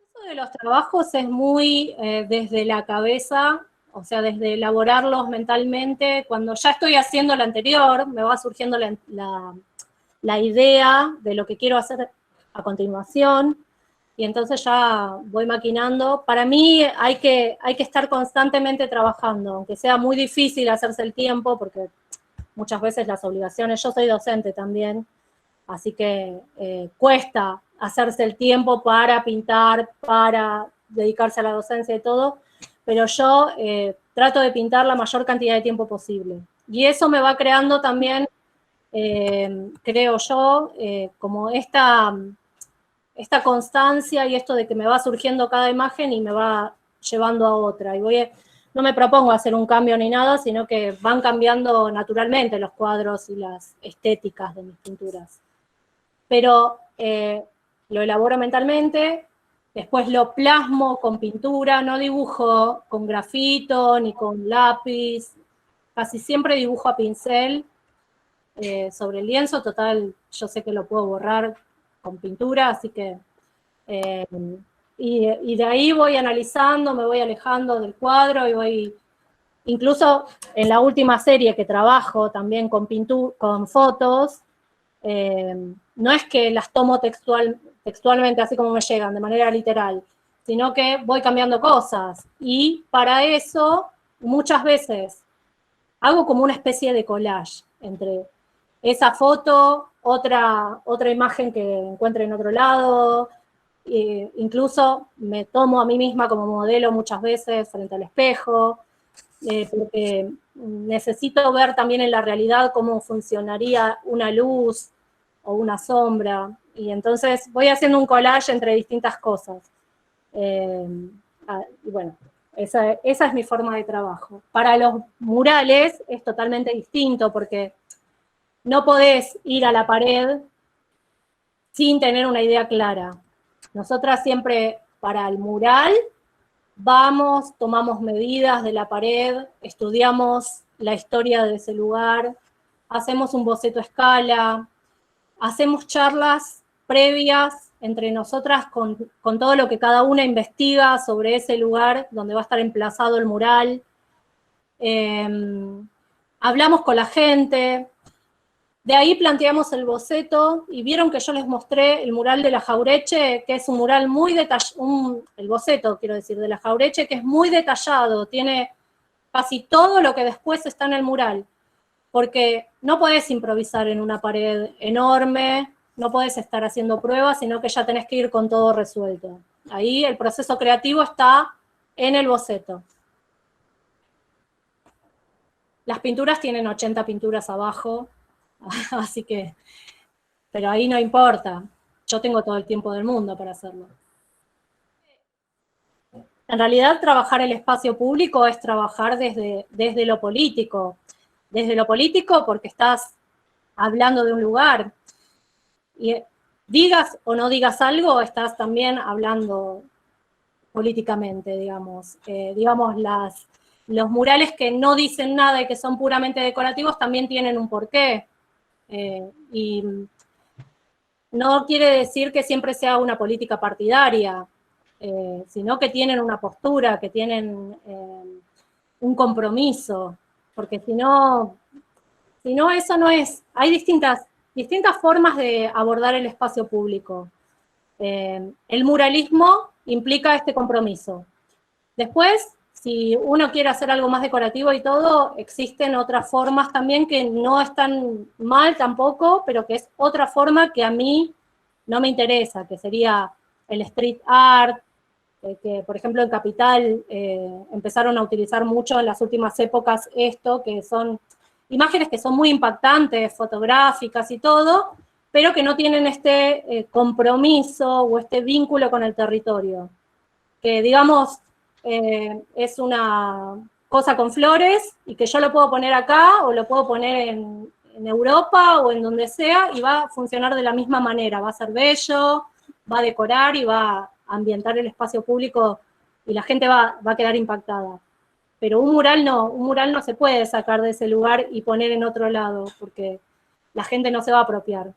Speaker 1: Eso de los trabajos es muy desde la cabeza, o sea, desde elaborarlos mentalmente. Cuando ya estoy haciendo lo anterior, me va surgiendo la idea de lo que quiero hacer a continuación, y entonces ya voy maquinando. Para mí hay que estar constantemente trabajando, aunque sea muy difícil hacerse el tiempo, porque muchas veces las obligaciones, yo soy docente también, así que cuesta hacerse el tiempo para pintar, para dedicarse a la docencia y todo, pero yo trato de pintar la mayor cantidad de tiempo posible. Y eso me va creando también, creo yo, como esta constancia y esto de que me va surgiendo cada imagen y me va llevando a otra. Y no me propongo hacer un cambio ni nada, sino que van cambiando naturalmente los cuadros y las estéticas de mis pinturas. Pero lo elaboro mentalmente, después lo plasmo con pintura, no dibujo con grafito ni con lápiz, casi siempre dibujo a pincel sobre el lienzo. Total, yo sé que lo puedo borrar con pintura, así que y de ahí voy analizando, me voy alejando del cuadro y voy, incluso en la última serie que trabajo también con fotos, no es que las tomo textualmente así como me llegan, de manera literal, sino que voy cambiando cosas, y para eso muchas veces hago como una especie de collage entre esa foto, otra imagen que encuentre en otro lado, incluso me tomo a mí misma como modelo muchas veces frente al espejo, porque necesito ver también en la realidad cómo funcionaría una luz o una sombra, y entonces voy haciendo un collage entre distintas cosas. Y bueno, esa es mi forma de trabajo. Para los murales es totalmente distinto, porque no podés ir a la pared sin tener una idea clara. Nosotras siempre para el mural vamos, tomamos medidas de la pared, estudiamos la historia de ese lugar, hacemos un boceto a escala, hacemos charlas previas entre nosotras con todo lo que cada una investiga sobre ese lugar donde va a estar emplazado el mural. Hablamos con la gente. De ahí planteamos el boceto, y vieron que yo les mostré el mural de la Jaureche, que es un mural muy detallado, el boceto, quiero decir, de la Jaureche, que es muy detallado, tiene casi todo lo que después está en el mural, porque no podés improvisar en una pared enorme, no podés estar haciendo pruebas, sino que ya tenés que ir con todo resuelto. Ahí el proceso creativo está en el boceto. Las pinturas tienen 80 pinturas abajo, así que, pero ahí no importa, yo tengo todo el tiempo del mundo para hacerlo. En realidad, trabajar el espacio público es trabajar desde lo político. Desde lo político porque estás hablando de un lugar. Y digas o no digas algo, estás también hablando políticamente, digamos. Digamos, los murales que no dicen nada y que son puramente decorativos también tienen un porqué. Y no quiere decir que siempre sea una política partidaria, sino que tienen una postura, que tienen un compromiso, porque si no eso no es. Hay distintas formas de abordar el espacio público. El muralismo implica este compromiso. Después, si uno quiere hacer algo más decorativo y todo, existen otras formas también que no están mal tampoco, pero que es otra forma que a mí no me interesa, que sería el street art, que por ejemplo en Capital empezaron a utilizar mucho en las últimas épocas esto, que son imágenes que son muy impactantes, fotográficas y todo, pero que no tienen este compromiso o este vínculo con el territorio. Que digamos, es una cosa con flores y que yo lo puedo poner acá o lo puedo poner en en Europa o en donde sea y va a funcionar de la misma manera, va a ser bello, va a decorar y va a ambientar el espacio público y la gente va a quedar impactada. Pero un mural no se puede sacar de ese lugar y poner en otro lado, porque la gente no se va a apropiar.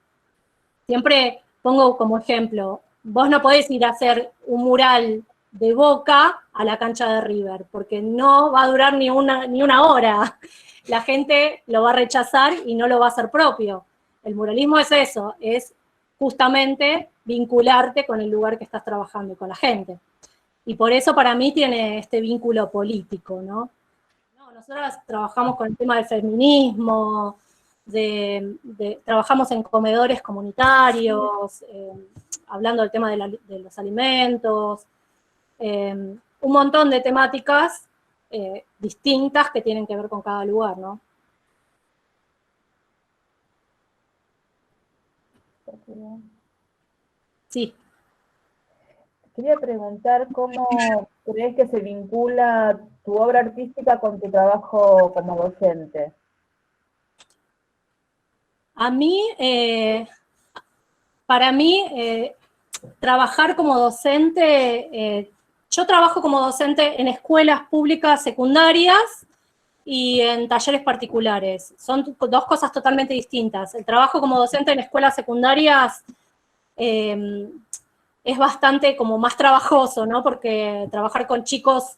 Speaker 1: Siempre pongo como ejemplo, vos no podés ir a hacer un mural de Boca a la cancha de River, porque no va a durar ni una hora. La gente lo va a rechazar y no lo va a hacer propio. El muralismo es eso, es justamente vincularte con el lugar que estás trabajando y con la gente. Y por eso para mí tiene este vínculo político, ¿no? Nosotras trabajamos con el tema del feminismo, trabajamos en comedores comunitarios, hablando del tema de los alimentos, un montón de temáticas distintas que tienen que ver con cada lugar, ¿no? Sí.
Speaker 3: Quería preguntar cómo crees que se vincula tu obra artística con tu trabajo como docente.
Speaker 1: A mí, para mí, trabajar como docente, yo trabajo como docente en escuelas públicas secundarias y en talleres particulares. Son dos cosas totalmente distintas. El trabajo como docente en escuelas secundarias es bastante como más trabajoso, ¿no? Porque trabajar con chicos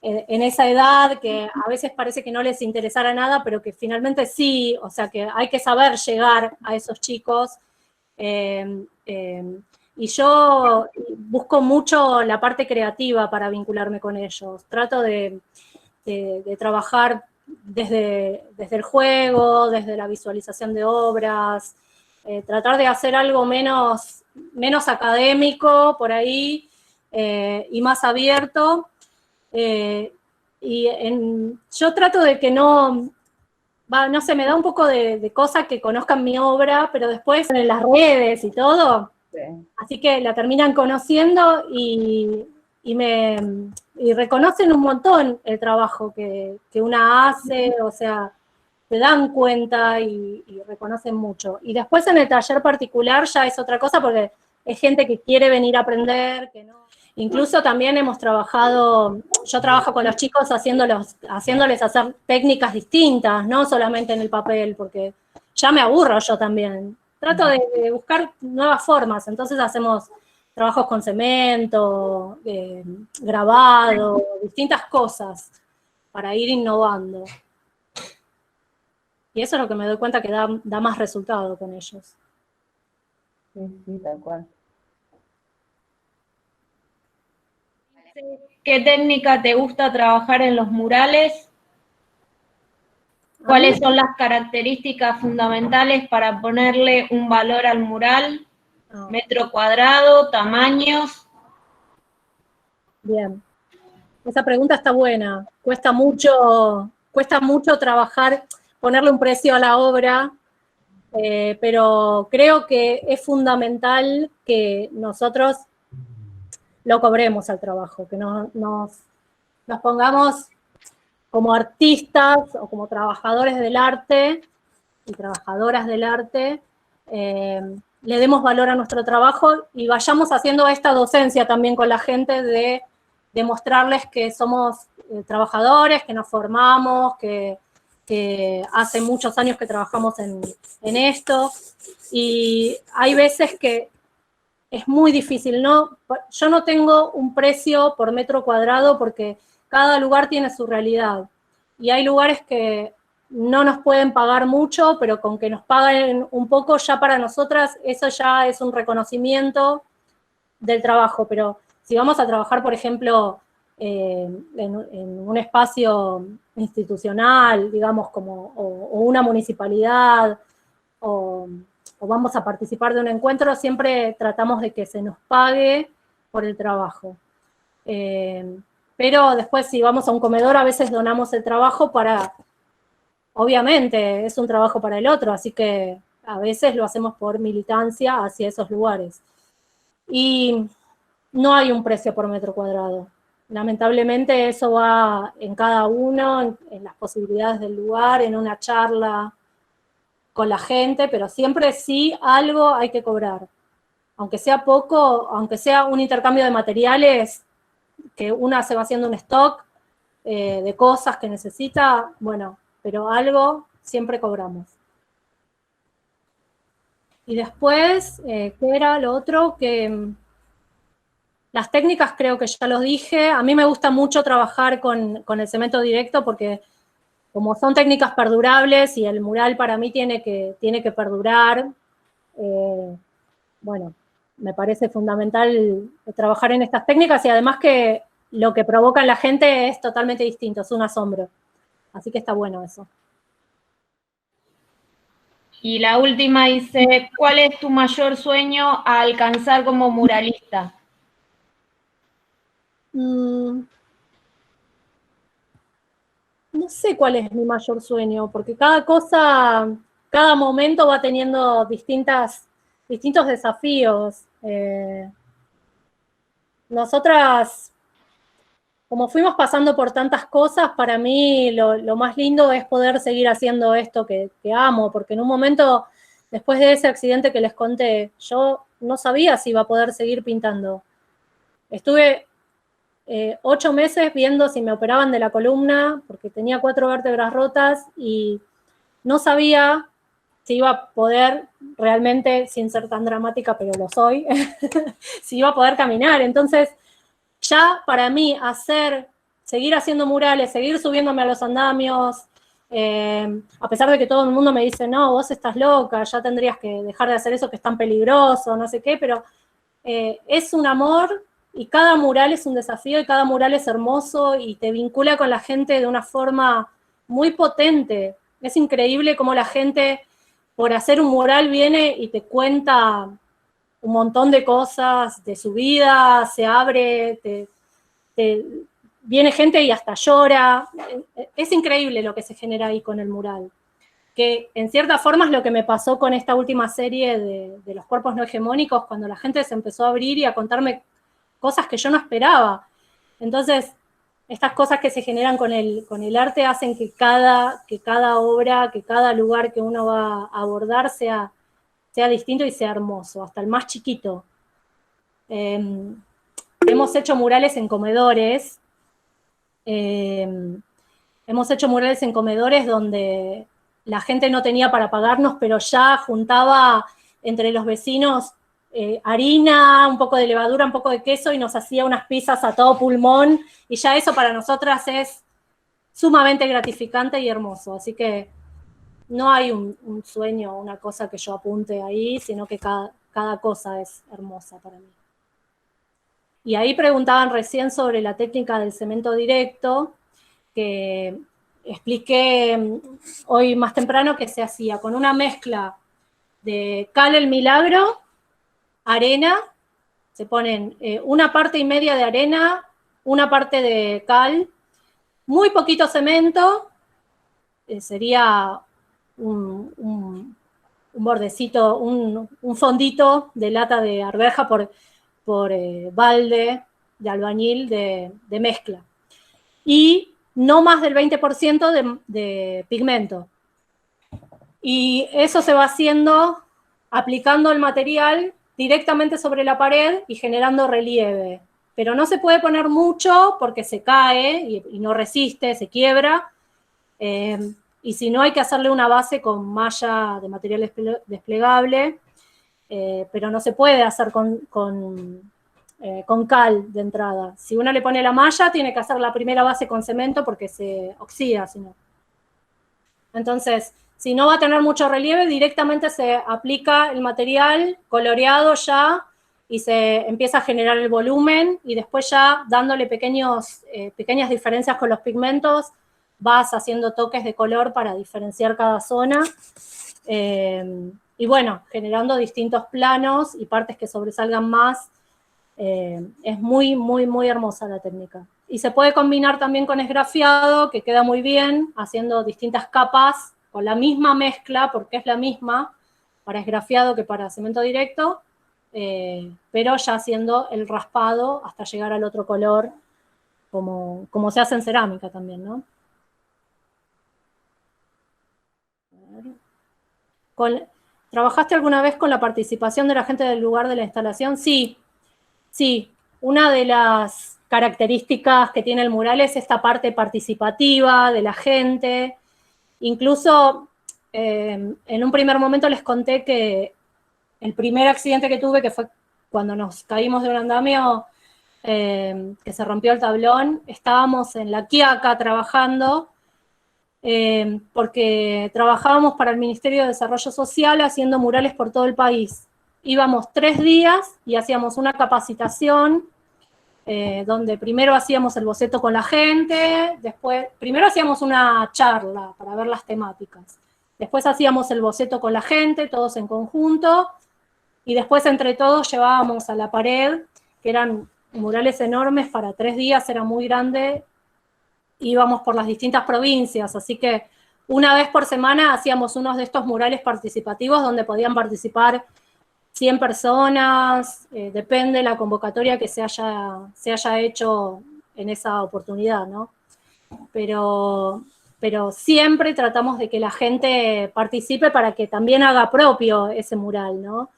Speaker 1: en esa edad, que a veces parece que no les interesara nada, pero que finalmente sí, o sea que hay que saber llegar a esos chicos. Y yo busco mucho la parte creativa para vincularme con ellos. Trato de trabajar desde el juego, desde la visualización de obras, tratar de hacer algo menos académico por ahí y más abierto. Yo trato de que no sé, me da un poco de cosa que conozcan mi obra, pero después en las redes y todo, sí. Así que la terminan conociendo y reconocen un montón el trabajo que una hace, o sea, se dan cuenta y reconocen mucho. Y después en el taller particular ya es otra cosa porque es gente que quiere venir a aprender, que no. Incluso también hemos trabajado, yo trabajo con los chicos haciéndoles hacer técnicas distintas, no solamente en el papel, porque ya me aburro yo también. Trato de buscar nuevas formas, entonces hacemos trabajos con cemento, grabado, distintas cosas para ir innovando. Y eso es lo que me doy cuenta que da más resultado con ellos.
Speaker 3: Sí, tal cual.
Speaker 4: ¿Qué técnica te gusta trabajar en los murales? ¿Cuáles son las características fundamentales para ponerle un valor al mural? ¿Metro cuadrado, tamaños?
Speaker 1: Bien. Esa pregunta está buena. Cuesta mucho trabajar, ponerle un precio a la obra, pero creo que es fundamental que nosotros lo cobremos al trabajo, que nos pongamos como artistas o como trabajadores del arte y trabajadoras del arte, le demos valor a nuestro trabajo y vayamos haciendo esta docencia también con la gente de demostrarles que somos trabajadores, que nos formamos, que hace muchos años que trabajamos en esto, y hay veces que es muy difícil, ¿no? Yo no tengo un precio por metro cuadrado porque cada lugar tiene su realidad. Y hay lugares que no nos pueden pagar mucho, pero con que nos paguen un poco ya para nosotras, eso ya es un reconocimiento del trabajo. Pero si vamos a trabajar, por ejemplo, en un espacio institucional, digamos, o una municipalidad, o vamos a participar de un encuentro, siempre tratamos de que se nos pague por el trabajo. Pero después si vamos a un comedor a veces donamos el trabajo obviamente es un trabajo para el otro, así que a veces lo hacemos por militancia hacia esos lugares. Y no hay un precio por metro cuadrado. Lamentablemente eso va en cada uno, en las posibilidades del lugar, en una charla. con la gente, pero siempre sí algo hay que cobrar. Aunque sea poco, aunque sea un intercambio de materiales, que una se va haciendo un stock de cosas que necesita, bueno, pero algo siempre cobramos. Y después, ¿qué era lo otro? Que las técnicas creo que ya los dije. A mí me gusta mucho trabajar con el cemento directo porque como son técnicas perdurables y el mural para mí tiene que perdurar, bueno, me parece fundamental trabajar en estas técnicas y además que lo que provoca en la gente es totalmente distinto, es un asombro. Así que está bueno eso.
Speaker 4: Y la última dice, ¿cuál es tu mayor sueño a alcanzar como muralista?
Speaker 1: No sé cuál es mi mayor sueño, porque cada cosa, cada momento va teniendo distintos desafíos. Nosotras, como fuimos pasando por tantas cosas, para mí lo más lindo es poder seguir haciendo esto que amo, porque en un momento, después de ese accidente que les conté, yo no sabía si iba a poder seguir pintando. Estuve 8 meses viendo si me operaban de la columna, porque tenía 4 vértebras rotas y no sabía si iba a poder realmente, sin ser tan dramática, pero lo soy, si iba a poder caminar. Entonces, ya para mí seguir haciendo murales, seguir subiéndome a los andamios, a pesar de que todo el mundo me dice, no, vos estás loca, ya tendrías que dejar de hacer eso que es tan peligroso, no sé qué, pero es un amor y cada mural es un desafío y cada mural es hermoso y te vincula con la gente de una forma muy potente. Es increíble cómo la gente, por hacer un mural, viene y te cuenta un montón de cosas de su vida, se abre, viene gente y hasta llora. Es increíble lo que se genera ahí con el mural. Que en cierta forma es lo que me pasó con esta última serie de los cuerpos no hegemónicos, cuando la gente se empezó a abrir y a contarme cosas que yo no esperaba. Entonces, estas cosas que se generan con el arte hacen que cada obra, que cada lugar que uno va a abordar sea distinto y sea hermoso, hasta el más chiquito. Hemos hecho murales en comedores, donde la gente no tenía para pagarnos, pero ya juntaba entre los vecinos harina, un poco de levadura, un poco de queso y nos hacía unas pizzas a todo pulmón y ya eso para nosotras es sumamente gratificante y hermoso. Así que no hay un sueño, una cosa que yo apunte ahí, sino que cada cosa es hermosa para mí. Y ahí preguntaban recién sobre la técnica del cemento directo, que expliqué hoy más temprano que se hacía con una mezcla de cal el milagro, arena, se ponen 1,5 parte de arena, 1 parte de cal, muy poquito cemento, sería un bordecito, un fondito de lata de arveja por balde de albañil de mezcla. Y no más del 20% de pigmento. Y eso se va haciendo aplicando el material directamente sobre la pared y generando relieve. Pero no se puede poner mucho porque se cae y no resiste, se quiebra. Y si no, hay que hacerle una base con malla de material desplegable, pero no se puede hacer con cal de entrada. Si uno le pone la malla, tiene que hacer la primera base con cemento porque se oxida, si no. Entonces, si no va a tener mucho relieve, directamente se aplica el material coloreado ya y se empieza a generar el volumen y después ya dándole pequeñas diferencias con los pigmentos, vas haciendo toques de color para diferenciar cada zona. Y bueno, generando distintos planos y partes que sobresalgan más. Es muy, muy, muy hermosa la técnica. Y se puede combinar también con esgrafiado, que queda muy bien, haciendo distintas capas con la misma mezcla, porque es la misma para esgrafiado que para cemento directo, pero ya haciendo el raspado hasta llegar al otro color, como se hace en cerámica también, ¿no? ¿Trabajaste alguna vez con la participación de la gente del lugar de la instalación? Sí, sí. Una de las características que tiene el mural es esta parte participativa de la gente. Incluso en un primer momento les conté que el primer accidente que tuve, que fue cuando nos caímos de un andamio, que se rompió el tablón, estábamos en La Quiaca trabajando, porque trabajábamos para el Ministerio de Desarrollo Social haciendo murales por todo el país. Íbamos 3 días y hacíamos una capacitación, donde primero hacíamos el boceto con la gente, primero hacíamos una charla para ver las temáticas, después hacíamos el boceto con la gente, todos en conjunto, y después entre todos llevábamos a la pared, que eran murales enormes para 3 días, era muy grande, íbamos por las distintas provincias, así que una vez por semana hacíamos unos de estos murales participativos donde podían participar 100 personas, depende de la convocatoria que se haya hecho en esa oportunidad, ¿no? Pero siempre tratamos de que la gente participe para que también haga propio ese mural, ¿no?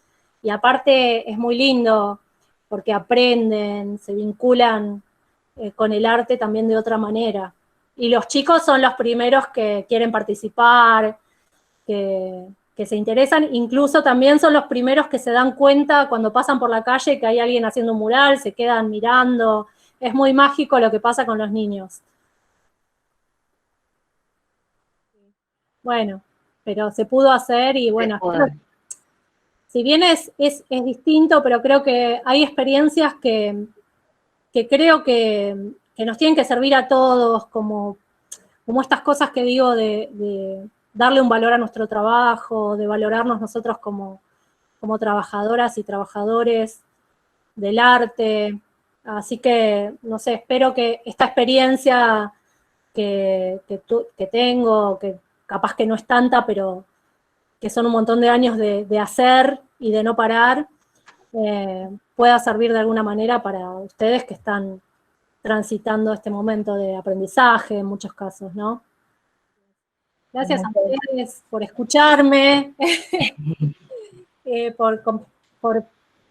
Speaker 1: Y aparte es muy lindo porque aprenden, se vinculan con el arte también de otra manera. Y los chicos son los primeros que quieren participar, que se interesan, incluso también son los primeros que se dan cuenta cuando pasan por la calle que hay alguien haciendo un mural, se quedan mirando. Es muy mágico lo que pasa con los niños. Bueno, pero se pudo hacer y bueno, si bien es distinto, pero creo que hay experiencias que creo que nos tienen que servir a todos, como estas cosas que digo de darle un valor a nuestro trabajo, de valorarnos nosotros como trabajadoras y trabajadores del arte. Así que, no sé, espero que esta experiencia que tengo, que capaz que no es tanta, pero que son un montón de años de hacer y de no parar, pueda servir de alguna manera para ustedes que están transitando este momento de aprendizaje en muchos casos, ¿no? Gracias a ustedes por escucharme,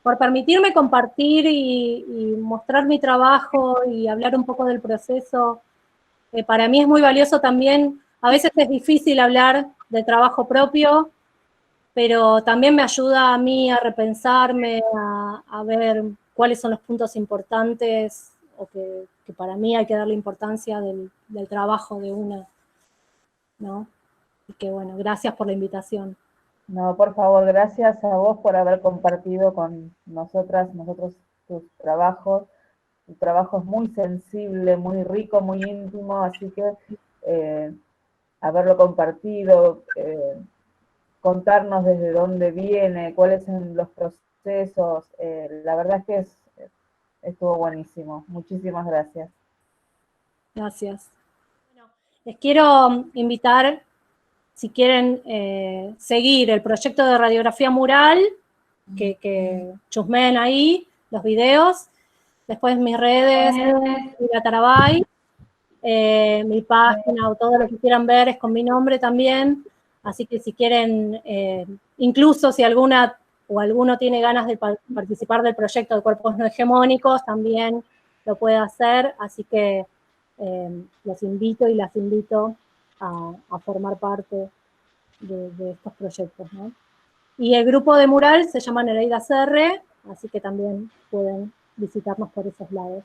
Speaker 1: por permitirme compartir y mostrar mi trabajo y hablar un poco del proceso. Para mí es muy valioso también, a veces es difícil hablar de trabajo propio, pero también me ayuda a mí a repensarme, a ver cuáles son los puntos importantes o que para mí hay que darle importancia del trabajo de una, ¿no? Y que bueno, gracias por la invitación.
Speaker 3: No, por favor, gracias a vos por haber compartido con nosotros tus trabajos. Tu trabajo es muy sensible, muy rico, muy íntimo, así que haberlo compartido, contarnos desde dónde viene, cuáles son los procesos, la verdad es que estuvo buenísimo. Muchísimas gracias.
Speaker 1: Gracias. Bueno, les quiero invitar, si quieren seguir el proyecto de radiografía mural, que chusmeen ahí los videos, después mis redes, Silvia Tarabay, mi página o todo lo que quieran ver es con mi nombre también, así que si quieren, incluso si alguna o alguno tiene ganas de participar del proyecto de cuerpos no hegemónicos, también lo puede hacer, así que los invito y las invito a formar parte de estos proyectos, ¿no? Y el grupo de mural se llama Nereida Serre, así que también pueden visitarnos por esos lados.